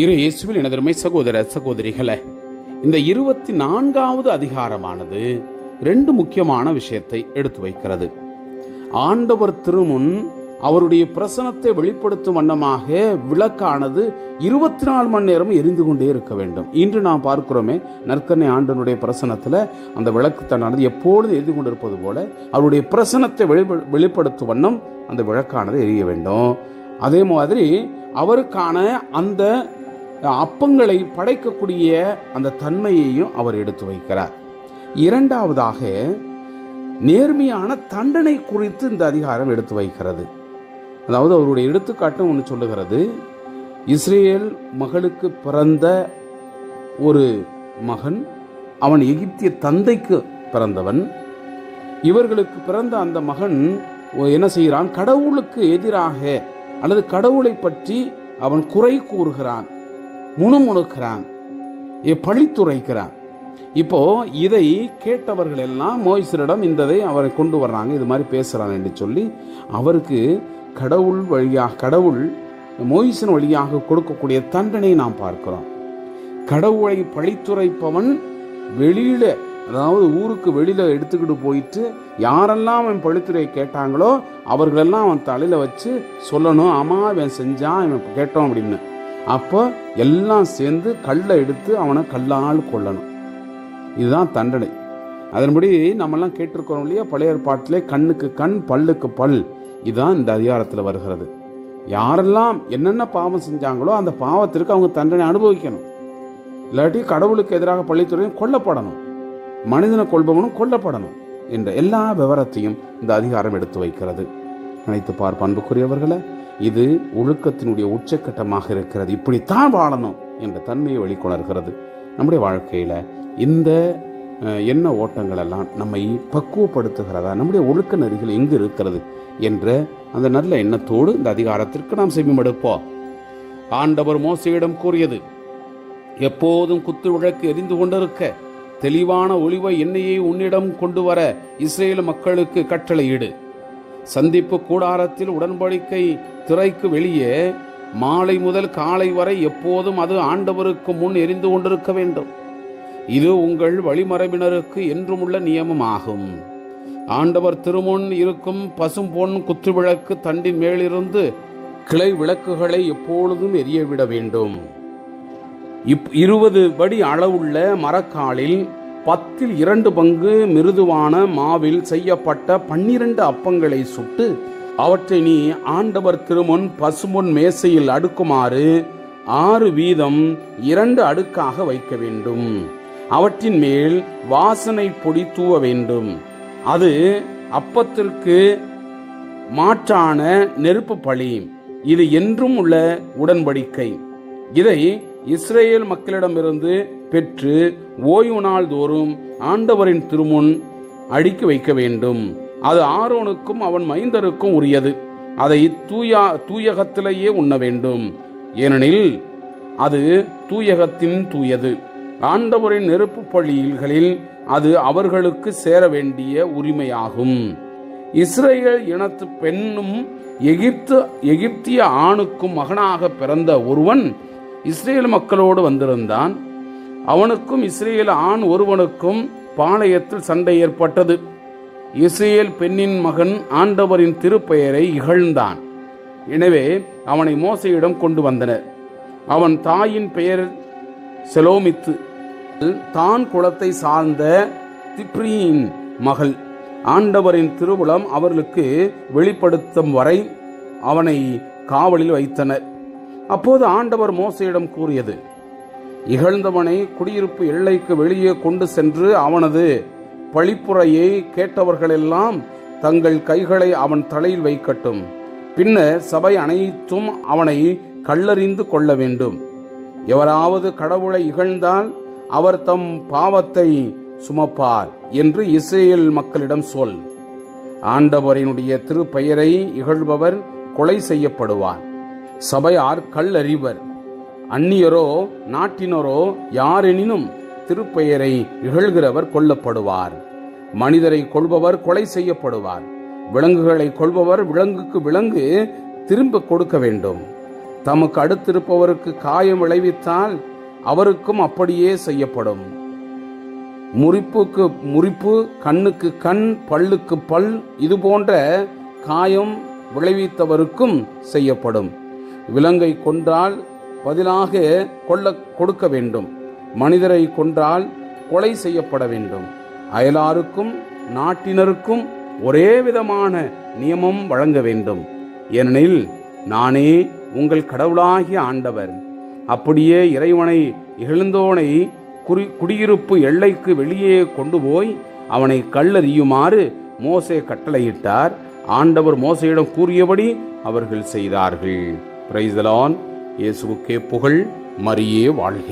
இயேசுவில் எனதருமை சகோதர சகோதரிகளே, இந்த 24வது அதிகாரமானது 2 முக்கியமான விஷயத்தை எடுத்து வைக்கிறது. ஆண்டவர் திருமுன் அவருடைய பிரசனத்தை வெளிப்படுத்தும் வண்ணமாக விளக்கானது 24 மணி நேரம் எரிந்து கொண்டே இருக்க வேண்டும். இன்று நாம் பார்க்கிறோமே, நற்கருணை ஆண்டவருடைய பிரசனத்தில் அந்த விளக்கு தன்னானது எப்பொழுதும் எரிந்து கொண்டிருப்பது போல அவருடைய பிரசனத்தை வெளிப்படுத்தும் வண்ணம் அந்த விளக்கானது எரிய வேண்டும். அதே மாதிரி அவருக்கான அந்த அப்பங்களை படைக்கக்கூடிய அந்த தன்மையையும் அவர் எடுத்து வைக்கிறார். இரண்டாவதாக, நேர்மையான தண்டனை குறித்து இந்த அதிகாரம் எடுத்து வைக்கிறது. அதாவது அவருடைய எடுத்துக்காட்டு ஒன்று சொல்லுகிறது. இஸ்ரேல் மகளுக்கு பிறந்த ஒரு மகன், அவன் எகிப்திய தந்தைக்கு பிறந்தவன். இவர்களுக்கு பிறந்த அந்த மகன் என்ன செய்கிறான்? கடவுளுக்கு எதிராக அல்லது கடவுளை பற்றி அவன் குறை கூறுகிறான், முணுமுணுக்கிறான், பழித்துரைக்கிறான். இப்போ இதை கேட்டவர்கள் எல்லாம் மோய்சரிடம் இந்ததை அவரை கொண்டு வர்றாங்க. இது மாதிரி பேசுறான் என்று சொல்லி அவருக்கு கடவுள் மோய்சன் வழியாக கொடுக்கக்கூடிய தண்டனை நாம் பார்க்கிறோம். கடவுளை பழித்துரைப்பவன் வெளியில, அதாவது ஊருக்கு வெளியில எடுத்துக்கிட்டு போயிட்டு யாரெல்லாம் அவன் பழித்துரை கேட்டாங்களோ அவர்களெல்லாம் அவன் தலையில வச்சு சொல்லணும், ஆமா இவன் செஞ்சான், இவன் கேட்டோம் அப்படின்னு. அப்போ எல்லாம் சேர்ந்து கல்லை எடுத்து அவனை கல்லால் கொல்லணும். இதுதான் தண்டனை. அதன்படி நம்மெல்லாம் கேட்டிருக்கிறோம் இல்லையா, பழைய ஏற்பாட்டிலே கண்ணுக்கு கண் பல்லுக்கு பல். இதுதான் இந்த அதிகாரத்தில் வருகிறது. யாரெல்லாம் என்னென்ன பாவம் செஞ்சாங்களோ அந்த பாவத்திற்கு அவங்க தண்டனை அனுபவிக்கணும். இல்லாட்டி கடவுளுக்கு எதிராக பழித்துறையும் கொல்லப்படணும், மனிதனை கொள்பவனும் கொல்லப்படணும் என்ற எல்லா விவரத்தையும் இந்த அதிகாரம் எடுத்து வைக்கிறது. நினைத்து பார்ப்ப அன்புக்குரியவர்களே, இது ஒழுக்கத்தினுடைய உச்சக்கட்டமாக இருக்கிறது. இப்படித்தான் வாழணும் என்ற தன்மையை வெளிக்கொணர்கிறது. நம்முடைய வாழ்க்கையில இந்த எண்ண ஓட்டங்கள் எல்லாம் நம்மை பக்குவப்படுத்துகிறதா, நம்முடைய ஒழுக்க நெறிகள் எங்கு இருக்கிறது என்ற அந்த நல்ல எண்ணத்தோடு இந்த அதிகாரத்திற்கு நாம் செவிமடுப்போம். ஆண்டவர் மோசேயிடம் கூறியது, எப்போதும் குத்து விளக்கு எரிந்து கொண்டிருக்க தெளிவான ஒளிவ எண்ணெயை உன்னிடம் கொண்டு வர இஸ்ரேல் மக்களுக்கு கட்டளையிடு. சந்திப்பு கூடாரத்தில் உடன்படிக்கை திரைக்கு வெளியே மாலை முதல் காலை வரை எப்போதும் அது ஆண்டவருக்கு முன் எரிந்து கொண்டிருக்க வேண்டும். இது உங்கள் வழிமரபினருக்கு என்றும் உள்ள நியமமாகும். ஆண்டவர் திருமுன் இருக்கும் பசும்பொன் குத்துவிளக்கு தண்டின் மேலிருந்து கிளை விளக்குகளை எப்பொழுதும் எரியவிட வேண்டும். 20 படி அளவுள்ள மரக்காலில் 10 பங்கு மிருதுவான மாவில் செய்யப்பட்ட 12 அப்பங்களை சுட்டு அவற்றை நீ ஆண்டவர் திருமுன் பசும்பொன் மேசையில் அடுக்குமாறு 6 வீதம் 2 அடுக்காக வைக்க வேண்டும். அவற்றின் மேல் வாசனை பொடி தூவ வேண்டும். அது அப்பத்திற்கு மாற்றான நெருப்பு பலி. இது என்றும் உள்ள உடன்படிக்கை. இதை இஸ்ரேல் மக்களிடமிருந்து பெற்று ஓய்வு நாள் தோறும் ஆண்டவரின் திருமுன் அடுக்கி வைக்க வேண்டும். அது ஆரோனுக்கும் அவன் மைந்தருக்கும் உரியது. அதை தூயகத்திலேயே உண்ண வேண்டும், ஏனெனில் அது தூயகத்தின் தூயது. ஆண்டவரின் நெருப்பு பலிகளில் அது அவர்களுக்கு சேர வேண்டிய உரிமையாகும். இஸ்ரேல் இனத்து பெண்ணும் எகிப்திய ஆணுக்கும் மகனாக பிறந்த ஒருவன் இஸ்ரேல் மக்களோடு வந்திருந்தான். அவனுக்கும் இஸ்ரேல் ஆண் ஒருவனுக்கும் பாளையத்தில் சண்டை ஏற்பட்டது. இஸ்ரேல் பெண்ணின் மகன் ஆண்டவரின் திருப்பெயரை இகழ்ந்தான். எனவே அவனை மோசேயிடம் கொண்டு வந்தனர். அவன் தாயின் பெயர் செலோமித்து, தான் குலத்தை சார்ந்த திப்ரியின் மகள். ஆண்டவரின் திருவுளம் அவர்களுக்கு வெளிப்படுத்தும் வரை அவனை காவலில் வைத்தனர். அப்போது ஆண்டவர் மோசேயிடம் கூறியது, இகழ்ந்தவனை குடியிருப்பு எல்லைக்கு வெளியே கொண்டு சென்று அவனது பழிப்புரையை கேட்டவர்களெல்லாம் தங்கள் கைகளை அவன் தலையில் வைக்கட்டும். பின்னர் சபை அனைத்தும் அவனை கல்லறிந்து கொள்ள வேண்டும். எவராவது கடவுளை இகழ்ந்தால் அவர் தம் பாவத்தை சுமப்பார் என்று இஸ்ரேல் மக்களிடம் சொல். ஆண்டவரினுடைய திருப்பெயரை இகழ்பவர் கொலை செய்யப்படுவார். சபையார் கல்லறிவர். அந்நியரோ நாட்டினரோ யாரெனினும் திருப்பெயரை இகழ்கிறவர் கொல்லப்படுவார். மனிதரை கொள்பவர் கொலை செய்யப்படுவார். விலங்குகளை கொள்பவர் விலங்குக்கு விலங்கு திரும்ப கொடுக்க வேண்டும். தமக்கு அடுத்திருப்பவருக்கு காயம் விளைவித்தால் அவருக்கும் அப்படியே செய்யப்படும். முறிப்புக்கு முறிப்பு, கண்ணுக்கு கண், பல்லுக்கு பல், இது போன்ற காயம் விளைவித்தவருக்கும் செய்யப்படும். விலங்கை கொன்றால் பதிலாக கொடுக்க வேண்டும். மனிதரை கொன்றால் கொலை செய்யப்பட வேண்டும். அயலாருக்கும் நாட்டினருக்கும் ஒரே விதமான நியமம் வழங்க வேண்டும். ஏனெனில் நானே உங்கள் கடவுளாகிய ஆண்டவர். அப்படியே இறைவனை இகழ்ந்தோனை குடியிருப்பு எல்லைக்கு வெளியே கொண்டு போய் அவனை கல்லெறியுமாறு மோசே கட்டளையிட்டார். ஆண்டவர் மோசேயிடம் கூறியபடி அவர்கள் செய்தார்கள். Praise the Lord. இயேசுவுக்கே புகழ். மரியே வாழ்க.